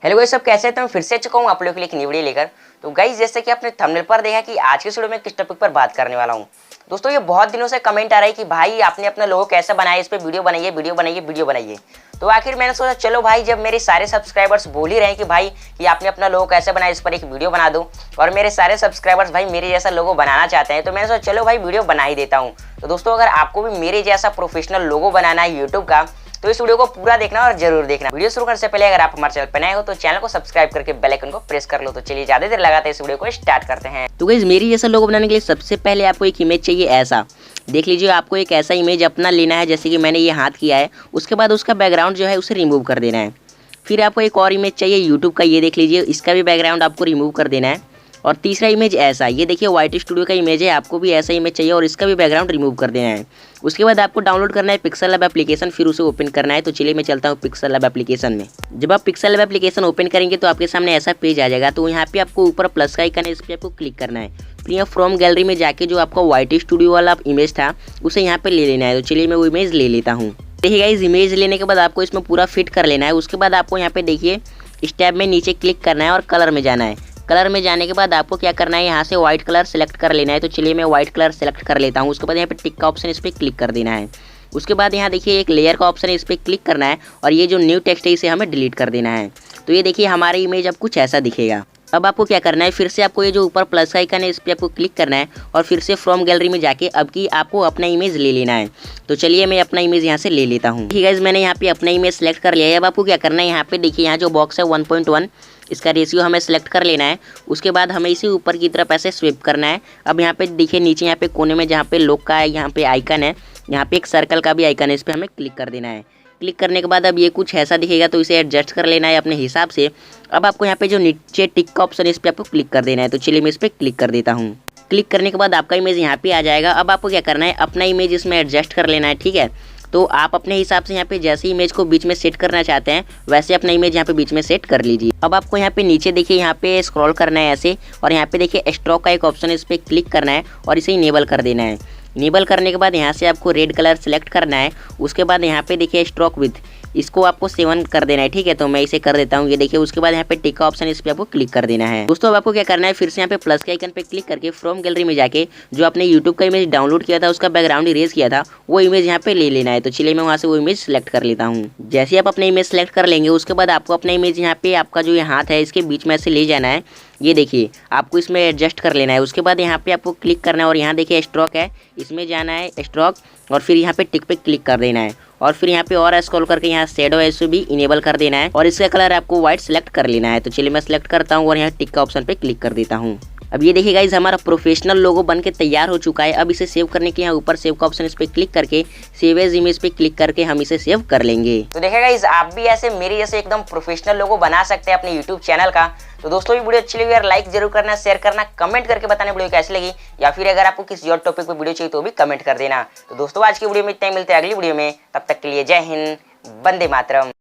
Hello guys, सब कैसे हैं? तो मैं फिर से चुका हूँ आप लोगों के लिए एक नई वीडियो लेकर। तो गाइस, जैसे कि आपने थंबनेल पर देखा कि आज के वीडियो में किस टॉपिक पर बात करने वाला हूँ। दोस्तों, ये बहुत दिनों से कमेंट आ रहा है कि भाई आपने अपना लोगो कैसे बनाया, इस पर वीडियो बनाइए वीडियो बनाइए वीडियो बनाइए। तो आखिर मैंने सोचा चलो भाई, जब मेरे सारे सब्सक्राइबर्स बोल ही रहे हैं कि भाई कि आपने अपना लोगो कैसे बनाया, इस पर एक वीडियो बना दो, और मेरे सारे सब्सक्राइबर्स भाई मेरे जैसा लोगो बनाना चाहते हैं, तो मैंने सोचा चलो भाई वीडियो बना ही देता हूँ। तो दोस्तों, अगर आपको भी मेरे जैसा प्रोफेशनल लोगो बनाना है यूट्यूब का, तो इस वीडियो को पूरा देखना और जरूर देखना। वीडियो शुरू करने से पहले अगर आप हमारे चैनल पर नए हो तो चैनल को सब्सक्राइब करके बेल आइकन को प्रेस कर लो। तो चलिए ज्यादा देर लगाते हैं, इस वीडियो को स्टार्ट करते हैं। तो गाइस, मेरी जैसा लोगो बनाने के लिए सबसे पहले आपको एक इमेज चाहिए। ऐसा देख लीजिए, आपको एक ऐसा इमेज अपना लेना है, जैसे कि मैंने ये हाथ किया है। उसके बाद उसका बैकग्राउंड जो है उसे रिमूव कर देना है। फिर आपको एक और इमेज चाहिए यूट्यूब का, ये देख लीजिए, इसका भी बैकग्राउंड आपको रिमूव कर देना है। और तीसरा इमेज ऐसा, ये देखिए वाइट स्टूडियो का इमेज है, आपको भी ऐसा इमेज चाहिए और इसका भी बैकग्राउंड रिमूव कर देना है। उसके बाद आपको डाउनलोड करना है पिक्सल लैब एप्लीकेशन, फिर उसे ओपन करना है। तो चलिए मैं चलता हूँ पिक्सल लैब एप्लीकेशन में। जब आप पिक्सल लैब एप्लीकेशन ओपन करेंगे तो आपके सामने ऐसा पेज आ जाएगा। तो यहाँ पे आपको ऊपर प्लस का आइकन है, इस पर आपको क्लिक करना है। फिर यहाँ फ्रॉम गैलरी में जाके जो आपका वाइट स्टूडियो वाला इमेज था उसे यहाँ पे ले लेना है। तो चलिए मैं वो इमेज ले लेता हूँ। देखिएगा, इस इमेज लेने के बाद आपको इसमें पूरा फिट कर लेना है। उसके बाद आपको यहाँ पे देखिए इस टैब में नीचे क्लिक करना है और कलर में जाना है। कलर में जाने के बाद आपको क्या करना है, यहाँ से व्हाइट कलर सेलेक्ट कर लेना है। तो चलिए मैं व्हाइट कलर सेलेक्ट कर लेता हूँ। उसके बाद यहाँ पे टिक का ऑप्शन, इस पर क्लिक कर देना है। उसके बाद यहाँ देखिए एक लेयर का ऑप्शन है, इस पर क्लिक करना है और ये जो न्यू टेक्स्ट है इसे हमें डिलीट कर देना है। तो ये देखिए हमारी इमेज अब कुछ ऐसा दिखेगा। अब आपको क्या करना है, फिर से आपको ये जो ऊपर प्लस का आइकन है इस पर आपको क्लिक करना है और फिर से फ्रॉम गैलरी में जाके अब की आपको अपना इमेज ले लेना है। तो चलिए मैं अपना इमेज यहाँ से ले लेता हूँ। ठीक है, मैंने यहाँ पे अपना इमेज सेलेक्ट कर लिया है। अब आपको क्या करना है, यहाँ पे देखिए यहाँ जो बॉक्स है 1.1, इसका रेशियो हमें सेलेक्ट कर लेना है। उसके बाद हमें इसे ऊपर की तरफ ऐसे स्विप करना है। अब यहाँ पे देखिए नीचे यहाँ पे कोने में जहाँ पे लोग का है यहाँ पे आइकन है, यहाँ पे एक सर्कल का भी आइकन है, इस पर हमें क्लिक कर देना है। क्लिक करने के बाद अब ये कुछ ऐसा दिखेगा, तो इसे एडजस्ट कर लेना है अपने हिसाब से। अब आपको यहाँ पे जो नीचे टिक का ऑप्शन है इस पर आपको क्लिक कर देना है। तो चलिए मैं इस पर क्लिक कर देता हूँ। क्लिक करने के बाद आपका इमेज यहाँ पे आ जाएगा। अब आपको क्या करना है, अपना इमेज इसमें एडजस्ट कर लेना है। ठीक है, तो आप अपने हिसाब से यहाँ पे जैसे इमेज को बीच में सेट करना चाहते हैं वैसे अपना इमेज यहाँ पे बीच में सेट कर लीजिए। अब आपको यहाँ पे नीचे देखिए यहाँ पे स्क्रॉल करना है ऐसे, और यहाँ पे देखिए स्ट्रोक का एक ऑप्शन है, इस पर क्लिक करना है और इसे इनेबल कर देना है। इनेबल करने के बाद यहाँ से आपको रेड कलर सेलेक्ट करना है। उसके बाद यहाँ पे देखिए स्ट्रोक विथ, इसको आपको 7 कर देना है। ठीक है, तो मैं इसे कर देता हूँ। ये देखिए, उसके बाद यहाँ पे टिक का ऑप्शन, इस पर आपको क्लिक कर देना है। दोस्तों, अब आपको क्या करना है, फिर से यहाँ पे प्लस के आइकन पे क्लिक करके फ्रॉम गैलरी में जाके जो आपने यूट्यूब का इमेज डाउनलोड किया था उसका बैकग्राउंड इरेज किया था वो इमेज यहाँ पे ले लेना है। तो चलिए मैं वहाँ से वो इमेज सेलेक्ट कर लेता हूँ। जैसे आप अपने इमेज सेलेक्ट कर लेंगे उसके बाद आपको अपना इमेज यहाँ पे आपका जो ये हाथ है इसके बीच में ऐसे ले जाना है। ये देखिए आपको इसमें एडजस्ट कर लेना है। उसके बाद यहाँ पे आपको क्लिक करना है और यहाँ देखिए स्ट्रोक है, इसमें जाना है स्ट्रोक और फिर यहाँ पे टिक पे क्लिक कर देना है। और फिर यहाँ पे और स्क्रॉल करके यहाँ शैडो है इसे भी इनेबल कर देना है और इसका कलर आपको व्हाइट सेलेक्ट कर लेना है। तो चलिए मैं सेलेक्ट करता हूँ और यहाँ टिक का ऑप्शन पे क्लिक कर देता हूँ। अब ये देखिए गाइस, हमारा प्रोफेशनल लोगो बन के तैयार हो चुका है। अब इसे सेव करने के यहाँ ऊपर सेव का ऑप्शन, इस पर क्लिक करके सेव एज इमेज पे क्लिक करके हम इसे सेव कर लेंगे। तो देखिए गाइस, आप भी ऐसे मेरे जैसे एकदम प्रोफेशनल लोगो बना सकते हैं अपने यूट्यूब चैनल का। तो दोस्तों, ये वीडियो अच्छी लगी यार, लाइक जरूर करना, शेयर करना, कमेंट करके बताना वीडियो कैसी लगी, या फिर अगर आपको किसी और टॉपिक पे वीडियो चाहिए तो भी कमेंट कर देना। तो दोस्तों, आज की वीडियो में इतना ही, मिलते हैं अगली वीडियो में। तब तक के लिए जय हिंद, वंदे मातरम।